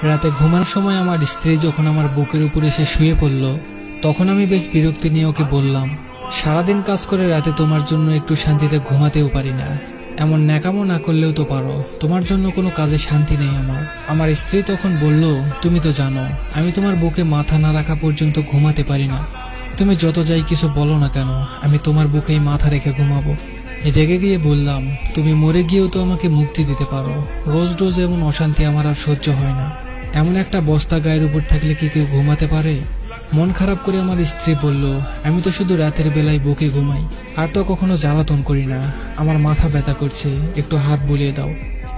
রাতে ঘুমানোর সময় আমার স্ত্রী যখন আমার বুকের উপরে এসে শুয়ে পড়ল, তখন আমি বেশ বিরক্তি নিয়ে ওকে বললাম, সারাদিন কাজ করে রাতে তোমার জন্য একটু শান্তিতে ঘুমাতেও পারি না। এমন ন্যাকামো না করলেও তো পারো, তোমার জন্য কোনো কাজে শান্তি নেই আমার। আমার স্ত্রী তখন বলল, তুমি তো জানো আমি তোমার বুকে মাথা না রাখা পর্যন্ত ঘুমাতে পারি না। তুমি যত যাই কিছু বলো না কেন, আমি তোমার বুকেই মাথা রেখে ঘুমাবো। রেগে গিয়ে বললাম, তুমি মরে গিয়েও তো আমাকে মুক্তি দিতে পারো, রোজ রোজ এমন অশান্তি আমার আর সহ্য হয় না। এমন একটা বস্তা গায়ের উপর থাকলে কি কেউ ঘুমাতে পারে? মন খারাপ করে আমার স্ত্রী বলল, আমি তো শুধু রাতের বেলায় বুকে ঘুমাই, আর তো কখনো জ্বালাতন করি না। আমার মাথা ব্যথা করছে, একটু হাত বুলিয়ে দাও।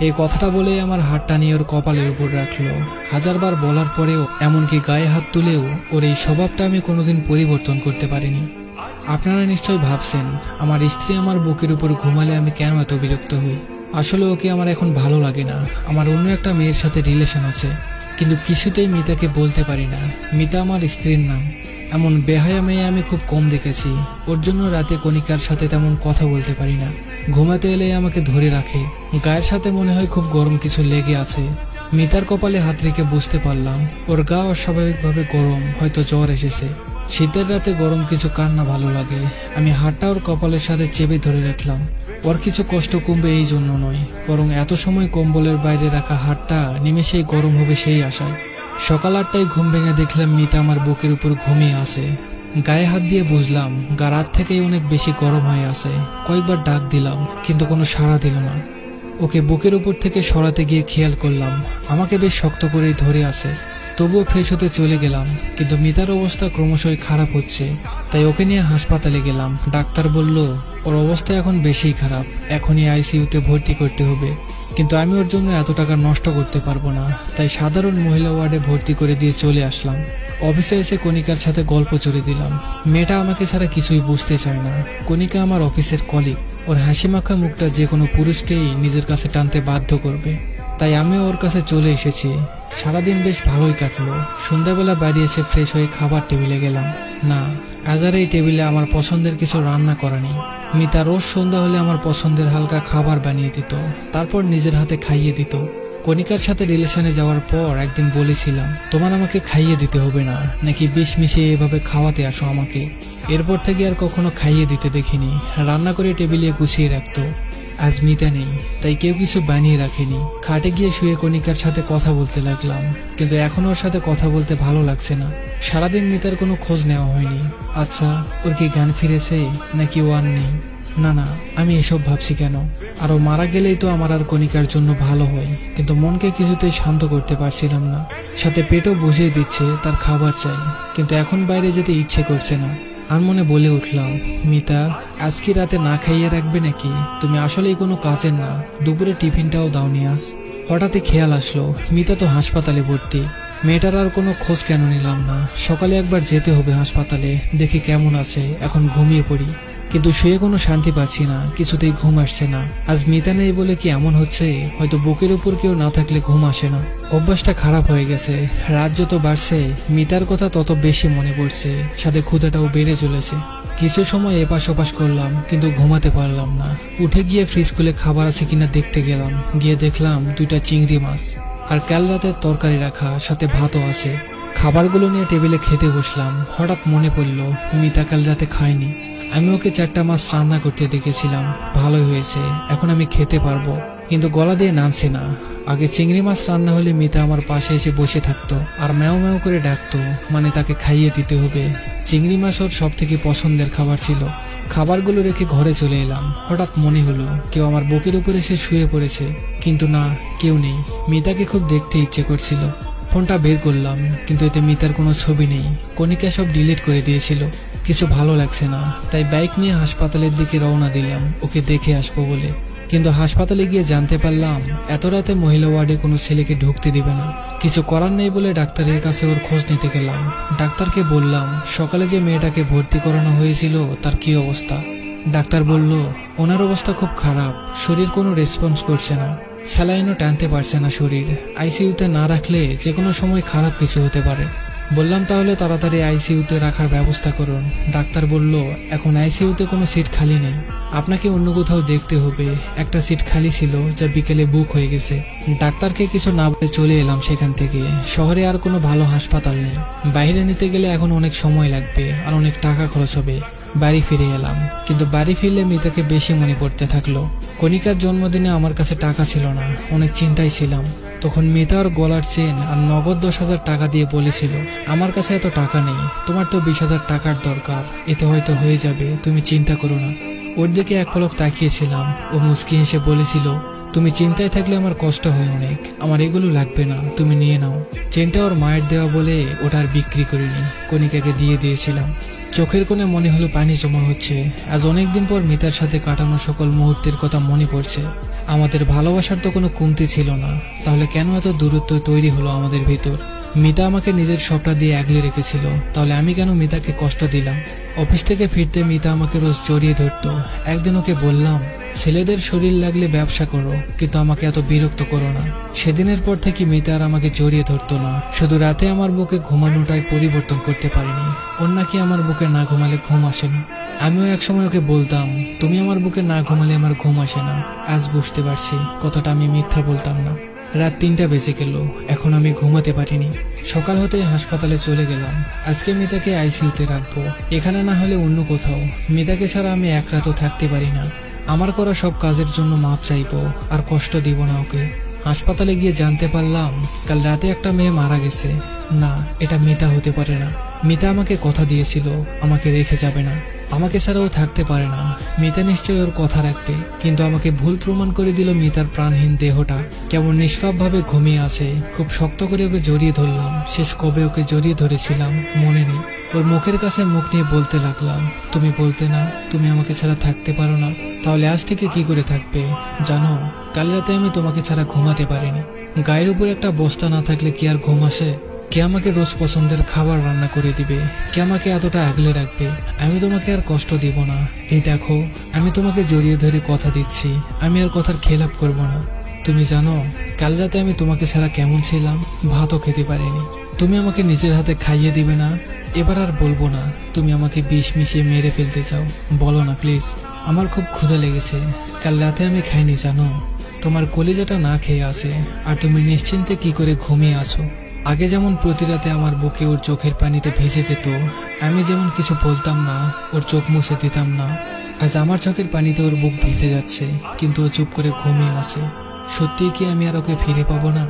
এই কথাটা বলে আমার হাতটা নিয়ে ওর কপালের উপর রাখলো। হাজারবার বলার পরেও, এমনকি গায়ে হাত তুলেও ওর এই স্বভাবটা আমি কোনোদিন পরিবর্তন করতে পারিনি। আপনারা নিশ্চয়ই ভাবছেন, আমার স্ত্রী আমার বুকের উপর ঘুমালে আমি কেন এত বিরক্ত হই। আসলে ওকে আমার এখন ভালো লাগে না। আমার অন্য একটা মেয়ের সাথে রিলেশন আছে, কিন্তু কিছুতেই মিতাকে বলতে পারি না। মিতা আমার স্ত্রীর নাম। এমন বেহায়া মেয়ে আমি খুব কম দেখেছি। ওর জন্য রাতে কণিকার সাথে তেমন কথা বলতে পারি না। ঘুমাতে এলে আমাকে ধরে রাখে, গায়ের সাথে মনে হয় খুব গরম কিছু লেগে আছে। মিতার কপালে হাত রেখে বুঝতে পারলাম ওর গা অস্বাভাবিকভাবে গরম, হয়তো জ্বর এসেছে। শীতের রাতে গরম কিছু কার না ভালো লাগে। আমি হাতটা ওর কপালের সাথে চেপে ধরে রাখলাম। ওর কিছু কষ্ট কমবে এই জন্য নয়, বরং এত সময় কম্বলের বাইরে রাখা হাতটা নিমেষেই গরম হবে সেই আশায়। সকাল 8টায় ঘুম ভেঙে দেখলাম মিতা আমার বুকের উপর ঘুমিয়ে আছে। গায়ে হাত দিয়ে বুঝলাম গা রাত থেকেই অনেক বেশি গরম হয়ে আছে। কয়েকবার ডাক দিলাম, কিন্তু কোনো সাড়া দিল না। ওকে বুকের উপর থেকে সরাতে গিয়ে খেয়াল করলাম আমাকে বেশ শক্ত করেই ধরে আছে। তবুও ফ্রেশ হতে চলে গেলাম, কিন্তু মিতার অবস্থা ক্রমশই খারাপ হচ্ছে। তাই ওকে নিয়ে হাসপাতালে গেলাম। ডাক্তার বলল ওর অবস্থা এখন বেশিই খারাপ, এখনই আইসিইউতে ভর্তি করতে হবে। কিন্তু আমি ওর জন্য এত টাকা নষ্ট করতে পারবো না, তাই সাধারণ মহিলা ওয়ার্ডে ভর্তি করে দিয়ে চলে আসলাম। অফিসে এসে কণিকার সাথে গল্প জুড়ে দিলাম। মেয়েটা আমাকে ছাড়া কিছুই বুঝতে চায় না। কণিকা আমার অফিসের কলিগ। ওর হাসি মাখা মুখটা যে কোনো পুরুষকেই নিজের কাছে টানতে বাধ্য করবে। তাই আমি ওর কাছে চলে এসেছি। সারাদিন বেশ ভালোই কাটলো। সন্ধ্যাবেলা বাড়ি এসে ফ্রেশ হয়ে খাবার টেবিলে গেলাম। না, আজ আর এই টেবিলে আমার পছন্দের কিছু রান্না করা নেই। মিতা রোজ সন্ধ্যা হলে আমার পছন্দের হালকা খাবার বানিয়ে দিত, তারপর নিজের হাতে খাইয়ে দিত। কণিকার সাথে রিলেশনে যাওয়ার পর একদিন বলেছিলাম, তোমার আমাকে খাইয়ে দিতে হবে না, নাকি বিষ মিশিয়ে এভাবে খাওয়াতে আসো আমাকে। এরপর থেকে আর কখনো খাইয়ে দিতে দেখিনি। রান্না করে টেবিলে গুছিয়ে রাখতো। আজ মিতা নেই, তাই কেউ কিছু বানিয়ে রাখেনি। খাটে গিয়ে শুয়ে কণিকার সাথে কথা বলতে লাগলাম, কিন্তু এখন ওর সাথে কথা বলতে ভালো লাগছে না। সারাদিন মিতার কোনো খোঁজ নেওয়া হয়নি। আচ্ছা, ওর কি জ্ঞান ফিরেছে, নাকি ও আর নেই? না না, আমি এসব ভাবছি কেন? আর ও মারা গেলেই তো আমার আর কণিকার জন্য ভালো হয়, কিন্তু মনকে কিছুতেই শান্ত করতে পারছিলাম না। সাথে পেটও বুঝিয়ে দিচ্ছে তার খাবার চাই, কিন্তু এখন বাইরে যেতে ইচ্ছে করছে না। আর মনে বলে উঠলাম, মিতা, আজকে রাতে না খাইয়ে রাখবে নাকি? তুমি আসলেই কোনো কাজের না। দুপুরে টিফিনটাও দাওনি আজ। হঠাৎই খেয়াল আসলো মিতা তো হাসপাতালে ভর্তি। মেয়েটার আর কোনো খোঁজ কেন নিলাম না? সকালে একবার যেতে হবে হাসপাতালে, দেখি কেমন আছে। এখন ঘুমিয়ে পড়ি, কিন্তু শুয়ে কোনো শান্তি পাচ্ছি না, কিছুতেই ঘুম আসছে না। আজ মিতা নেই বলে কি এমন হচ্ছে? হয়তো বুকের উপর কেউ না থাকলে ঘুম আসে না। অভ্যাসটা খারাপ হয়ে গেছে। রাত যত বাড়ছে মিতার কথা তত বেশি মনে পড়ছে, সাথে ক্ষুধাটাও বেড়ে চলেছে। কিছু সময় এপাশ ওপাশ করলাম, কিন্তু ঘুমাতে পারলাম না। উঠে গিয়ে ফ্রিজ খুলে খাবার আছে কিনা দেখতে গেলাম। গিয়ে দেখলাম 2টা চিংড়ি মাছ আর কাল রাতের তরকারি রাখা, সাথে ভাতও আছে। খাবারগুলো নিয়ে টেবিলে খেতে বসলাম। হঠাৎ মনে পড়ল মিতা কাল রাতে খায়নি। আমি ওকে 4টা মাছ রান্না করতে দেখেছিলাম, ভালোই হয়েছে। এখন আমি খেতে পারবো, কিন্তু গলা দিয়ে নামছে না। আগে চিংড়ি মাছ রান্না হলে মিতা আমার পাশে এসে বসে থাকতো আর ম্যাও ম্যাও করে ডাকতো, মানে তাকে খাইয়ে দিতে হবে। চিংড়ি মাছ ওর সব থেকে পছন্দের খাবার ছিল। খাবারগুলো রেখে ঘরে চলে এলাম। হঠাৎ মনে হলো কেউ আমার বুকের উপরে এসে শুয়ে পড়েছে, কিন্তু না, কেউ নেই। মিতাকে খুব দেখতে ইচ্ছে করছিল। ফোনটা বের করলাম, কিন্তু এতে মিতার কোনো ছবি নেই। কণিকা সব ডিলিট করে দিয়েছিল। কিছু ভালো লাগছে না, তাই বাইক নিয়ে হাসপাতালের দিকে রওনা দিলাম ওকে দেখে আসবো বলে। কিন্তু হাসপাতালে গিয়ে জানতে পারলাম এত রাতে মহিলা ওয়ার্ডে কোনো ছেলেকে ঢুকতে দিবে না। কিছু করার নেই বলে ডাক্তারের কাছে ওর খোঁজ নিতে গেলাম। ডাক্তারকে বললাম সকালে যে মেয়েটাকে ভর্তি করানো হয়েছিল তার কি অবস্থা। ডাক্তার বলল ওনার অবস্থা খুব খারাপ, শরীর কোনো রেসপন্স করছে না, স্যালাইনও টানতে পারছে না শরীর। আইসিইউতে না রাখলে যে কোনো সময় খারাপ কিছু হতে পারে। বললাম তাহলে তাড়াতাড়ি আইসিইউতে রাখার ব্যবস্থা করুন। ডাক্তার বলল এখন আইসিইউতে কোনো সিট খালি নেই। আপনাকে অন্য কোথাও দেখতে হবে। একটা সিট খালি ছিল যা বিকেলে বুক হয়ে গেছে। ডাক্তারকে কিছু না বলে চলে এলাম সেখান থেকে। শহরে আর কোনো ভালো হাসপাতাল নেই, বাইরে নিতে গেলে এখন অনেক সময় লাগবে আর অনেক টাকা খরচ হবে। বাড়ি ফিরে এলাম, কিন্তু বাড়ি ফিরলে মিতাকে বেশি মনে পড়তে থাকলো। কণিকার জন্মদিনে আমার কাছে টাকা ছিল না, অনেক চিন্তায় ছিলাম। তখন মিতা ওর গলার চেন আর নগদ 10,000 টাকা দিয়ে বলেছিল, আমার কাছে এত টাকা নেই, তোমার তো 20,000 টাকার দরকার, এতে হয়তো হয়ে যাবে, তুমি চিন্তা করো না। ওর দিকে এক পলক তাকিয়েছিলাম। ও মুচকি হেসে বলেছিল, তুমি চিন্তায় থাকলে আমার কষ্ট হয় অনেক, আমার এগুলো লাগবে না, তুমি নিয়ে নাও। চেনটা ওর মায়ের দেওয়া বলে ওটা আর বিক্রি করিনি, কণিকাকে দিয়ে দিয়েছিলাম। চোখের কোণে মনে হলো পানি জমা হচ্ছে। আজ অনেকদিন পর মিতার সাথে কাটানো সকল মুহূর্তের কথা মনে পড়ছে। আমাদের ভালোবাসার তো কোনো কমতি ছিল না, তাহলে কেন এত দূরত্ব তৈরি হলো আমাদের ভিতর? মিতা আমাকে নিজের সবটা দিয়ে আগলে রেখেছিল, তাহলে আমি কেন মিতাকে কষ্ট দিলাম? অফিস থেকে ফিরতে মিতা আমাকে রোজ জড়িয়ে ধরতো। একদিন ওকে বললাম, ছেলেদের শরীর লাগলে ব্যবসা করো, কিন্তু আমাকে এত বিরক্ত করো না। সেদিনের পর থেকে মিতা আর আমাকে জড়িয়ে ধরতো না। শুধু রাতে আমার বুকে ঘুমানোটাই পরিবর্তন করতে পারিনি। ওর নাকি আমার বুকে না ঘুমালে ঘুম আসে না। আমিও একসময় ওকে বলতাম, তুমি আমার বুকে না ঘুমালে আমার ঘুম আসে না। আজ বুঝতে পারছি কথাটা আমি মিথ্যা বলতাম না। রাত 3টা বেজে গেল, এখন আমি ঘুমাতে পারিনি। সকাল হতেই হাসপাতালে চলে গেলাম। আজকে মিতাকে আইসিইউতে রাখবো, এখানে না হলে অন্য কোথাও। মিতাকে ছাড়া আমি এক রাতও থাকতে পারি না। আমার করা সব কাজের জন্য মাপ চাইবো, আর কষ্ট দিব না ওকে। হাসপাতালে গিয়ে জানতে পারলাম কাল রাতে একটা মেয়ে মারা গেছে। না, এটা মিতা হতে পারে না। মিতা আমাকে কথা দিয়েছিল আমাকে রেখে যাবে না, আমাকে ছাড়াও থাকতে পারে না। মিতা নিশ্চয়ই ওর কথা রাখবে, কিন্তু আমাকে ভুল প্রমাণ করে দিল। মিতার প্রাণহীন দেহটা কেমন নিষ্পাপভাবে ঘুমিয়ে আছে। খুব শক্ত করে ওকে জড়িয়ে ধরলাম। শেষ কবে ওকে জড়িয়ে ধরেছিলাম মনে নেই। ওর মুখের কাছে মুখ নিয়ে বলতে লাগলাম, তুমি বলতে না তুমি আমাকে ছাড়া থাকতে পারো না, তাহলে আজ থেকে কি করে থাকবে? জানো, কাল রাতে আমি তোমাকে ছাড়া ঘুমাতে পারিনি। গায়ের উপর একটা বস্তা না থাকলে কি আর ঘুম আসে? কে আমাকে রোজ পছন্দের খাবার রান্না করে দিবে? কে আমাকে এতটা আগলে রাখবে? আমি তোমাকে আর কষ্ট দিব না। এই দেখো, আমি তোমাকে জড়িয়ে ধরে কথা দিচ্ছি, আমি আর কথার খেলাপ করব না। তুমি জানো কাল রাতে আমি তোমাকে ছাড়া কেমন ছিলাম? ভাতও খেতে পারিনি। তুমি আমাকে নিজের হাতে খাইয়ে দিবে না? এবার আর বলবো না তুমি আমাকে বিষ মিশিয়ে মেরে ফেলতে চাও। বলো না প্লিজ, আমার খুব ক্ষুধা লেগেছে। কাল রাতে আমি খাইনি জানো, তোমার কলিজাটা না খেয়ে আছে, আর তুমি নিশ্চিন্তে কি করে ঘুমিয়ে আছো। আগে যেমন প্রতি রাতে আমার বুকে ওর চোখের পানিতে ভেসে যেত, আমি যেমন কিছু বলতাম না, ওর চোখ মুছে দিতাম না। আজ আমার চোখের পানিতে ওর বুক ভিজে যাচ্ছে, কিন্তু ও চুপ করে ঘুমিয়ে আছে। সত্যিই কি আমি আর ওকে ফিরে পাবো না?